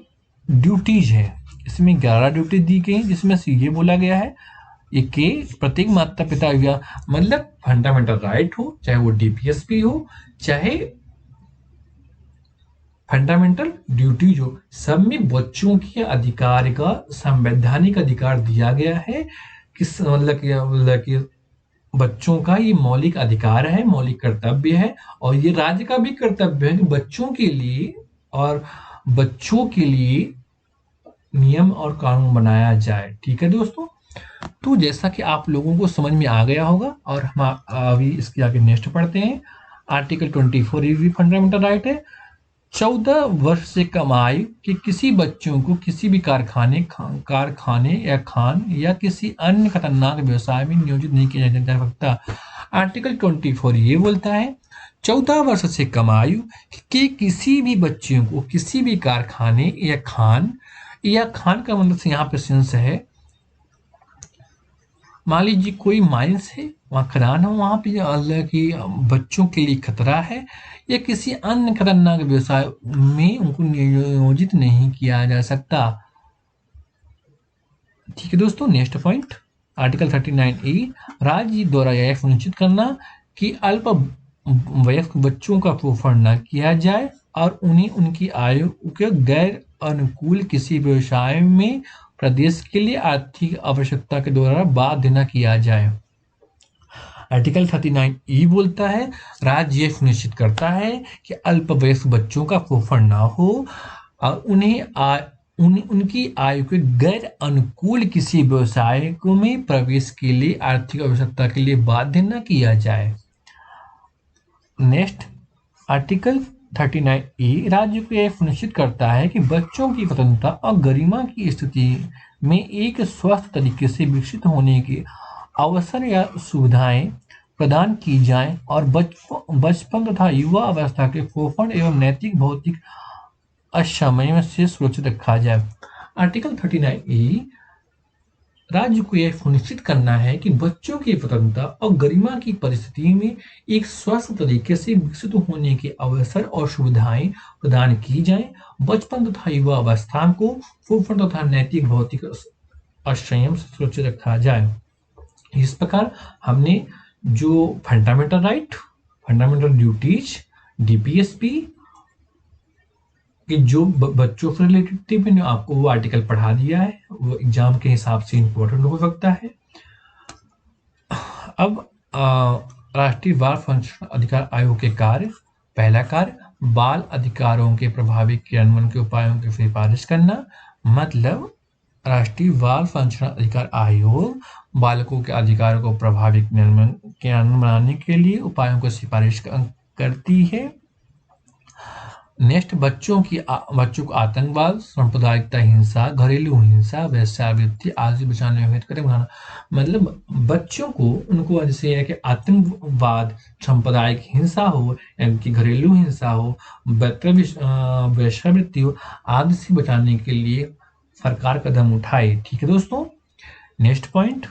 ड्यूटीज है। इसमें 11 ड्यूटी दी गई जिसमें से ये बोला गया है कि प्रत्येक माता पिता या मतलब फंडामेंटल राइट हो, चाहे वो डीपीएसपी हो, चाहे फंडामेंटल ड्यूटीज हो, सब में बच्चों के अधिकार का संवैधानिक अधिकार दिया गया है। किस मतलब कि बच्चों का ये मौलिक अधिकार है, मौलिक कर्तव्य है और ये राज्य का भी कर्तव्य है कि बच्चों के लिए नियम और कानून बनाया जाए। ठीक है दोस्तों, तो जैसा कि आप लोगों को समझ में आ गया होगा और हम अभी इसके आगे नेक्स्ट पढ़ते हैं। आर्टिकल 24 ये भी फंडामेंटल राइट है। 14 वर्ष से कम आयु के किसी बच्चों को किसी भी कारखाने या खान या किसी अन्य खतरनाक व्यवसाय में नियोजित नहीं किया जा सकता। आर्टिकल 24 ये बोलता है 14 वर्ष से कम आयु के किसी भी बच्चों को किसी भी कारखाने या खान का मतलब से यहाँ पे सेंस है, मान लीजिए कोई माइंस है, वहाँ खदान हो, वहाँ पे कि बच्चों के लिए खतरा है या किसी अन्य खतरनाक व्यवसाय में उनको नियोजित नहीं किया जा सकता। ठीक है दोस्तों, नेक्स्ट पॉइंट आर्टिकल 39E राज्य द्वारा यह सुनिश्चित करना कि अल्प वयस्क बच्चों का शोषण न किया जाए और उन्हें उनकी आयु के गैर अनुकूल किसी व्यवसाय में प्रदेश के लिए आर्थिक आवश्यकता के द्वारा बाध्य न किया जाए। आर्टिकल 39E बोलता है राज्य यह सुनिश्चित करता है कि अल्पवयस्क बच्चों का शोषण न हो और उनकी आयु के गैर अनुकूल किसी व्यवसाय में प्रवेश के लिए आर्थिक आवश्यकता के लिए बाध्य न किया जाए। नेक्स्ट आर्टिकल 39E राज्य को यह सुनिश्चित करता है कि बच्चों की स्वतंत्रता और गरिमा की स्थिति में एक स्वस्थ तरीके से विकसित होने के अवसर या सुविधाएं प्रदान की जाएं और बचपन तथा युवा अवस्था के शोषण एवं नैतिक भौतिक असमय से सुरक्षित रखा जाए। आर्टिकल 39E राज्य को यह सुनिश्चित करना है कि बच्चों की स्वतंत्रता और गरिमा की परिस्थिति में एक स्वस्थ तरीके से विकसित होने के अवसर और सुविधाएं प्रदान की जाएं, बचपन तथा युवा अवस्था को शोषण तथा नैतिक भौतिक असंयम से सुरक्षित रखा जाए। इस प्रकार हमने जो fundamental right, fundamental duties, DPSP कि जो बच्चों से रिलेटेड थी मैंने आपको वो आर्टिकल पढ़ा दिया है, वो एग्जाम के हिसाब से इम्पोर्टेंट हो सकता है। अब राष्ट्रीय बाल संरक्षण अधिकार आयोग के कार्य। पहला कार्य बाल अधिकारों के प्रभावी क्रियान्वयन के उपायों की सिफारिश करना। मतलब राष्ट्रीय बाल संरक्षण अधिकार आयोग बालकों के अधिकारों को प्रभावी क्रियान्वयन बनाने के लिए उपायों को सिफारिश करती है। नेक्स्ट बच्चों को आतंकवाद, सांप्रदायिकता हिंसा, घरेलू हिंसा, वेश्यावृत्ति आदि बचाने में कदम उठाना। मतलब बच्चों को उनको जैसे है कि आतंकवाद, सांप्रदायिक हिंसा हो, कि घरेलू हिंसा हो, वेश्यावृत्ति हो आदि से बचाने के लिए सरकार कदम उठाए। ठीक है दोस्तों, नेक्स्ट पॉइंट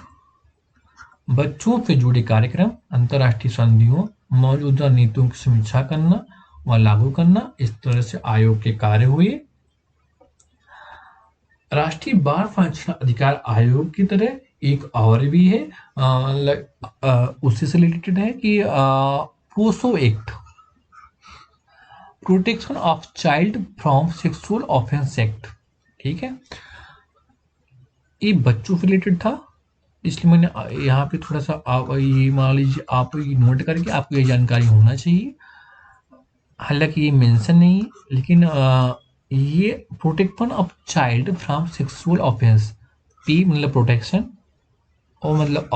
बच्चों से जुड़े कार्यक्रम, अंतर्राष्ट्रीय संधियों, मौजूदा नीतियों की समीक्षा करना व लागू करना। इस तरह से आयोग के कार्य हुए। राष्ट्रीय बाल संरक्षण अधिकार आयोग की तरह एक और भी है, उससे से रिलेटेड है कि POCSO act, protection of child from sexual offence act. ठीक है, ये बच्चों से रिलेटेड था, इसलिए मैंने यहाँ पे थोड़ा सा आप ये मान लीजिए, आप ये नोट करके आपको ये जानकारी होना चाहिए। हालांकि ये मेंशन नहीं है, लेकिन ये protection of child from sexual offence, P मतलब प्रोटेक्शन, और मतलब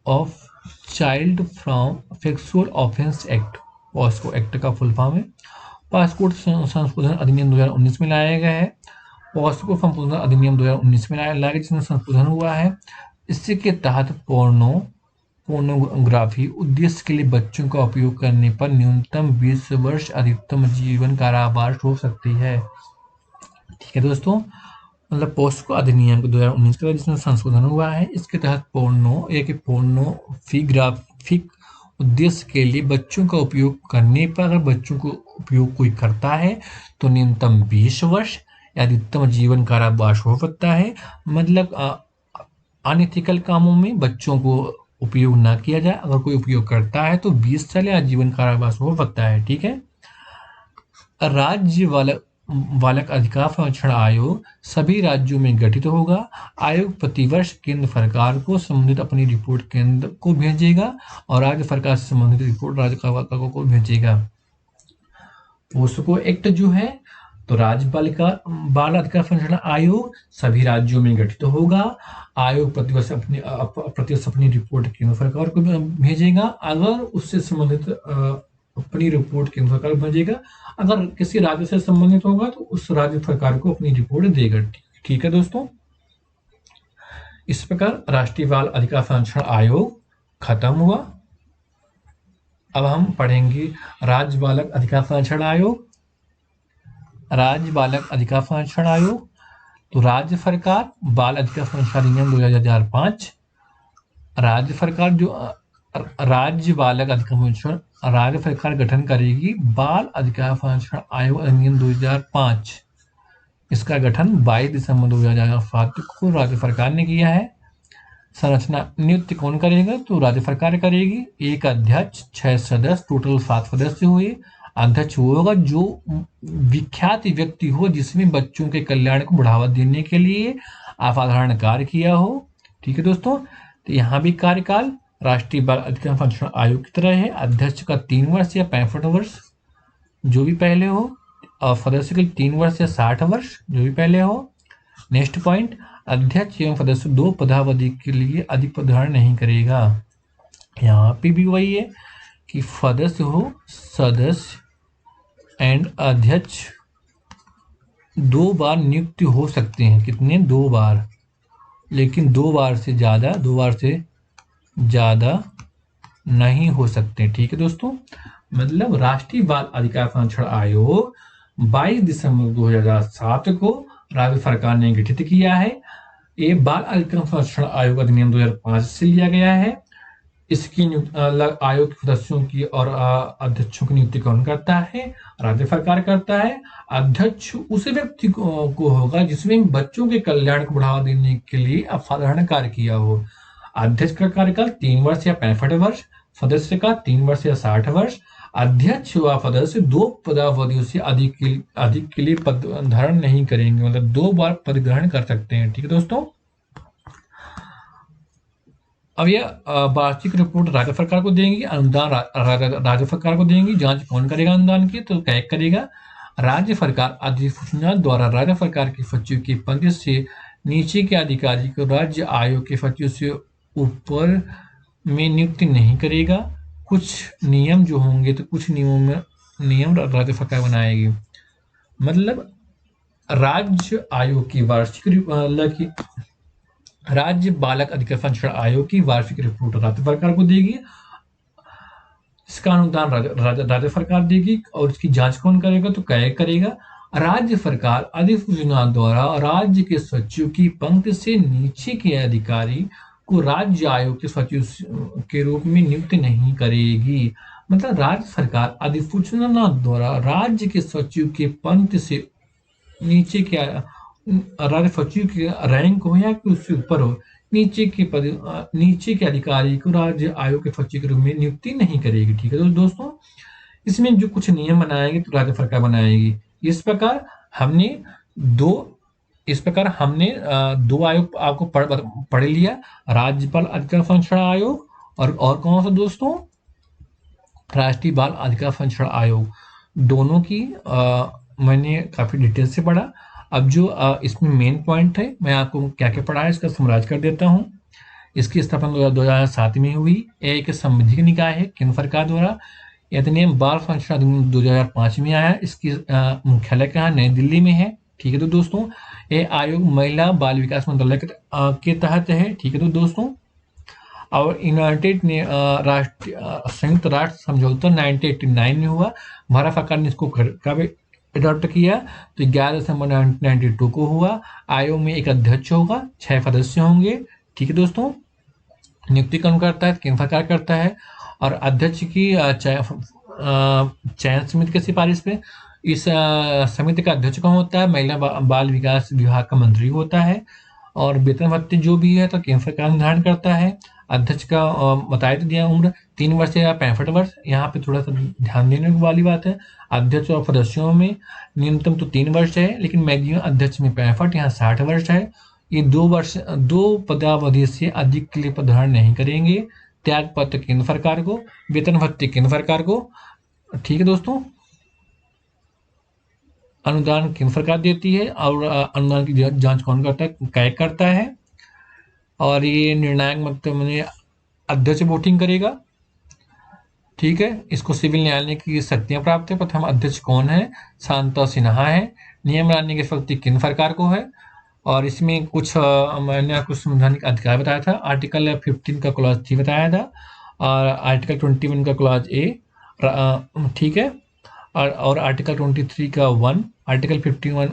of child from sexual offence act, POCSO act का फुल फॉर्म है। पासपोर्ट संशोधन अधिनियम 2019 में लाया गया है। पॉस्को संशोधन अधिनियम 2019 में लाया गया, जिसमें संशोधन हुआ है। इसी के तहत पोर्नोग्राफी उद्देश्य के लिए बच्चों का उपयोग करने पर न्यूनतम 20 वर्ष अधिकतम जीवन कारावास हो सकती है। ठीक है दोस्तों, मतलब पोस्को अधिनियम 2019 का जिसमें संशोधन हुआ है, इसके तहत पोर्नोग्राफिक उद्देश्य के लिए बच्चों का उपयोग करने पर अगर बच्चों को उपयोग कोई करता है तो न्यूनतम 20 वर्ष या अधिकतम जीवन कारावास हो सकता है। मतलब अनएथिकल कामों में बच्चों को उपयोग ना किया जाए, अगर कोई उपयोग करता है तो 20 साल या जीवन कारावास हो सकता है। ठीक है, राज्य बालक अधिकार संरक्षण आयोग सभी राज्यों में गठित होगा। आयोग प्रतिवर्ष केंद्र सरकार को संबंधित अपनी रिपोर्ट केंद्र को भेजेगा और राज्य सरकार से संबंधित रिपोर्ट राज्य को भेजेगा। पोस्को एक्ट जो है, तो राज्य बाल अधिकार संरक्षण आयोग सभी राज्यों में गठित होगा। आयोग प्रतिवर्ष अपनी रिपोर्ट केंद्र सरकार को भेजेगा, अगर उससे संबंधित अपनी रिपोर्ट केंद्र सरकार भेजेगा। अगर किसी राज्य से संबंधित होगा तो उस राज्य सरकार को अपनी रिपोर्ट देगा। ठीक है दोस्तों, इस प्रकार राष्ट्रीय बाल अधिकार संरक्षण आयोग खत्म हुआ। अब हम पढ़ेंगे राज्य बालक अधिकार संरक्षण आयोग। राज्य बालक अधिकार संरक्षण आयोग, तो राज्य सरकार बाल अधिकार संरक्षण अधिनियम 2005, राज्य सरकार जो राज्य बालक अधिकार संरक्षण, राज्य सरकार गठन करेगी बाल अधिकार संरक्षण आयोग अधिनियम 2005। इसका गठन 22 दिसंबर 2007 को राज्य सरकार ने किया है। संरचना नियुक्त कौन करेगा, तो राज्य सरकार करेगी। एक अध्यक्ष, 6 सदस्य, टोटल 7 सदस्य हुए। अध्यक्ष वो होगा जो विख्यात व्यक्ति हो, जिसमें बच्चों के कल्याण को बढ़ावा देने के लिए असाधारण कार्य किया हो। ठीक है दोस्तों, तो यहाँ भी कार्यकाल राष्ट्रीय बाल अधिकार संरक्षण आयोग की तरह है। अध्यक्ष का 3 वर्ष या 65 वर्ष जो भी पहले हो, और सदस्य के 3 वर्ष या 60 वर्ष जो भी पहले हो। नेक्स्ट पॉइंट, अध्यक्ष एवं सदस्य 2 पदावधि के लिए अधिक पदधारण नहीं करेगा। यहाँ पे भी वही है कि सदस्य हो, सदस्य एंड अध्यक्ष 2 बार नियुक्त हो सकते हैं। कितने? 2 बार, लेकिन 2 बार से ज़्यादा नहीं हो सकते। ठीक है दोस्तों, मतलब राष्ट्रीय बाल अधिकार संरक्षण आयोग 22 दिसंबर 2007 को राज्य सरकार ने गठित किया है। ये बाल अधिकार संरक्षण आयोग अधिनियम 2005 से लिया गया है। इसकी आयोग के सदस्यों की और अध्यक्षों की नियुक्ति कौन करता है? राज्य सरकार करता है। अध्यक्ष उस व्यक्ति को होगा जिसमें बच्चों के कल्याण को बढ़ावा देने के लिए असाधारण कार्य किया हो। अध्यक्ष का कार्यकाल 3 वर्ष या 65 वर्ष, सदस्य का 3 वर्ष या 60 वर्ष। अध्यक्ष व सदस्य 2 पदावधियों से अधिक के लिए पद धारण नहीं करेंगे, मतलब 2 बार पद ग्रहण कर सकते हैं। ठीक है दोस्तों, अब यह वार्षिक रिपोर्ट राज्य सरकार को देंगी, अनुदान राज्य सरकार को देंगी। जांच कौन करेगा अनुदान की? तो कैग करेगा। राज्य सरकार अधिसूचना द्वारा राज्य सरकार के सचिव के पद से नीचे के अधिकारी को राज्य आयोग के सचिव से ऊपर में नियुक्ति नहीं करेगा। कुछ नियम जो होंगे, तो कुछ नियम राज्य सरकार बनाएगी। मतलब राज्य आयोग की वार्षिक राज्य बालक अधिकार संरक्षण आयोग की वार्षिक रिपोर्ट राज्य सरकार को देगी। इसका अनुदान राज्य सरकार देगी, और इसकी जांच कौन करेगा? तो कैग करेगा। राज्य सरकार अधिसूचना द्वारा राज्य के सचिव की पंक्ति से नीचे के अधिकारी को राज्य आयोग के सचिव के रूप में नियुक्त नहीं करेगी। मतलब राज्य सरकार अधिसूचना द्वारा राज्य के सचिव के पंक्ति से नीचे क्या राज्य सचिव की रैंक हो या कि उससे ऊपर हो, नीचे के अधिकारी को राज्य आयोग के सचिव के रूप में नियुक्ति नहीं करेगी। ठीक है तो दोस्तों, इसमें जो कुछ नियम बनाएगी तो राज्य सरकार बनाएगी। इस प्रकार हमने दो इस प्रकार हमने दो आयोग आपको पढ़ लिया, राज्यपाल अधिकार संरक्षण आयोग और कौन सा दोस्तों, राष्ट्रीय बाल अधिकार संरक्षण आयोग। दोनों की मैंने काफी डिटेल से पढ़ा। अब जो इसमें मेन पॉइंट है, मैं आपको क्या क्या पढ़ा है इसका समराइज कर देता हूँ। इसकी स्थापना 2007 में हुई। एक संवैधानिक निकाय है केंद्र सरकार द्वारा। अधिनियम बाल संरक्षण अधिनियम 2005 में आया। इसकी मुख्यालय कहाँ, नई दिल्ली में है। ठीक है तो दोस्तों, ये आयोग महिला बाल विकास मंत्रालय के तहत है। ठीक है तो दोस्तों, और यूनाइटेड ने संयुक्त राष्ट्र समझौता 1989 में हुआ। भारत सरकार ने इसको कब अडॉप्ट किया, तो 11 दिसंबर 1992 को हुआ। आयोग में एक अध्यक्ष होगा, 6 सदस्य होंगे। ठीक है दोस्तों, नियुक्ति कौन करता है, केंद्र सरकार करता है। और अध्यक्ष की चयन समिति की सिफारिश पे इस समिति का अध्यक्ष कौन होता है, महिला बाल विकास विभाग का मंत्री होता है। और वेतन भत्ते जो भी है तो केंद्र सरकार निर्धारण करता है। अध्यक्ष का बताया तो दिया, उम्र 3 वर्ष या 65 वर्ष। यहाँ पे थोड़ा सा ध्यान देने वाली बात है, अध्यक्ष और सदस्यों में न्यूनतम तो 3 वर्ष है, लेकिन मैक्सिमम अध्यक्ष में 65, यहाँ 60 वर्ष है। ये 2 पदावधि से अधिक के लिए पदधारण नहीं करेंगे। त्याग पत्र केंद्र सरकार को, वेतन भत्ते केंद्र सरकार को। ठीक है दोस्तों, अनुदान केंद्र सरकार देती है और अनुदान की जांच कौन करता है, कैग करता है। और ये निर्णायक मतलब मैंने अध्यक्ष वोटिंग करेगा। ठीक है, इसको सिविल न्यायालय की शक्तियां प्राप्त है। प्रथम अध्यक्ष कौन है, शांता सिन्हा है। नियम बनाने की शक्ति केंद्र सरकार को है। और इसमें कुछ मैंने आपको संवैधानिक अधिकार बताया था, आर्टिकल 15 का क्लॉज 3 बताया था, और आर्टिकल 21 का क्लॉज ए। ठीक है, और आर्टिकल 23 का 1, आर्टिकल 51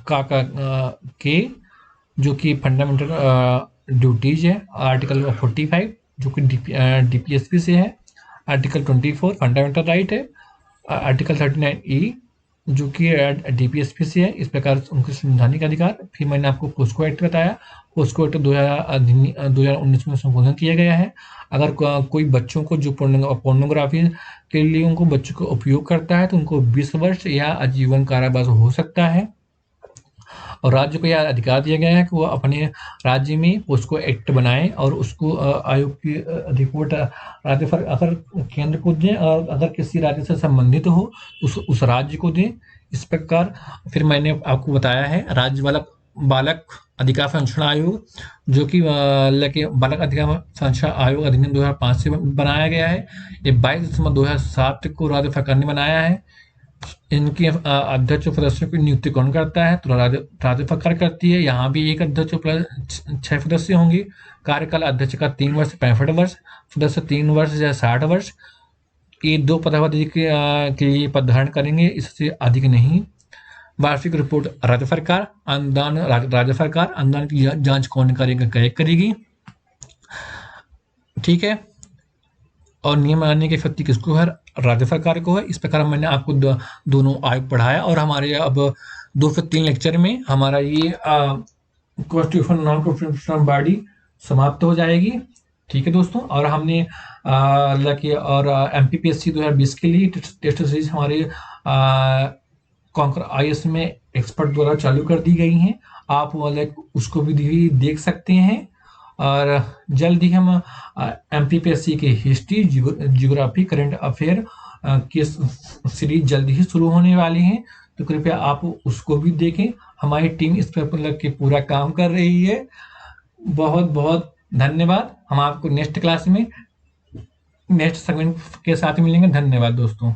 का के जो कि फंडामेंटल ड्यूटीज है, आर्टिकल 45 जो कि डीपीएसपी से है, आर्टिकल 24 फंडामेंटल राइट है, आर्टिकल 39E जो कि डीपीएसपी से है। इस प्रकार उनके संवैधानिक अधिकार। फिर मैंने आपको पोस्को एक्ट बताया, पोस्को एक्ट 2019 में संशोधन किया गया है। अगर कोई बच्चों को जो पोर्नोग्राफी के लिए उनको बच्चों को उपयोग करता है तो उनको 20 वर्ष या आजीवन कारावास हो सकता है। और राज्य को यह अधिकार दिया गया है कि वो अपने राज्य में पोस्को एक्ट बनाए और उसको आयोग की रिपोर्ट राज्य पर अगर केंद्र को दें, और अगर किसी राज्य से संबंधित हो उस राज्य को दें। इस प्रकार फिर मैंने आपको बताया है राज्य बालक अधिकार संरक्षण आयोग, जो कि बालक अधिकार संरक्षण आयोग अधिनियम 2005 से बनाया गया है। ये 22 दिसंबर 2007 को राज्य सरकार ने बनाया है। इनके अध्यक्ष सदस्यों की नियुक्ति कौन करता है, तो राज्य सरकार करती है। यहाँ भी एक अध्यक्ष प्लस 6 सदस्य होंगे। कार्यकाल अध्यक्ष का 3 वर्ष 65 वर्ष, सदस्य 3 वर्ष या 60 वर्ष। ये 2 पदावधि के लिए पदधारण करेंगे, इससे अधिक नहीं। वार्षिक रिपोर्ट राज्य सरकार, अनुदान राज्य सरकार, अनुदान की जांच कौन करेगा, कैग करेगी। ठीक है, और नियम बनाने की शक्ति किसको है, राज्य सरकार को है। इस प्रकार मैंने आपको दोनों आयोग पढ़ाया। और हमारे अब 2 से 3 लेक्चर में हमारा ये कॉन्स्टिट्यूशन नॉन कॉन्स्टिट्यूशनल बॉडी समाप्त हो जाएगी। ठीक है दोस्तों, और हमने और MPPSC 2020 के लिए टेस्ट सीरीज हमारे कॉन्कर IAS में एक्सपर्ट द्वारा चालू कर दी गई हैं। आप उसको भी देख सकते हैं। और जल्द ही हम MPPSC के हिस्ट्री, जियोग्राफी, करंट अफेयर की सीरीज जल्द ही शुरू होने वाली हैं, तो कृपया आप उसको भी देखें। हमारी टीम इस पर के पूरा काम कर रही है। बहुत बहुत धन्यवाद। हम आपको नेक्स्ट क्लास में नेक्स्ट सेगमेंट के साथ मिलेंगे। धन्यवाद दोस्तों।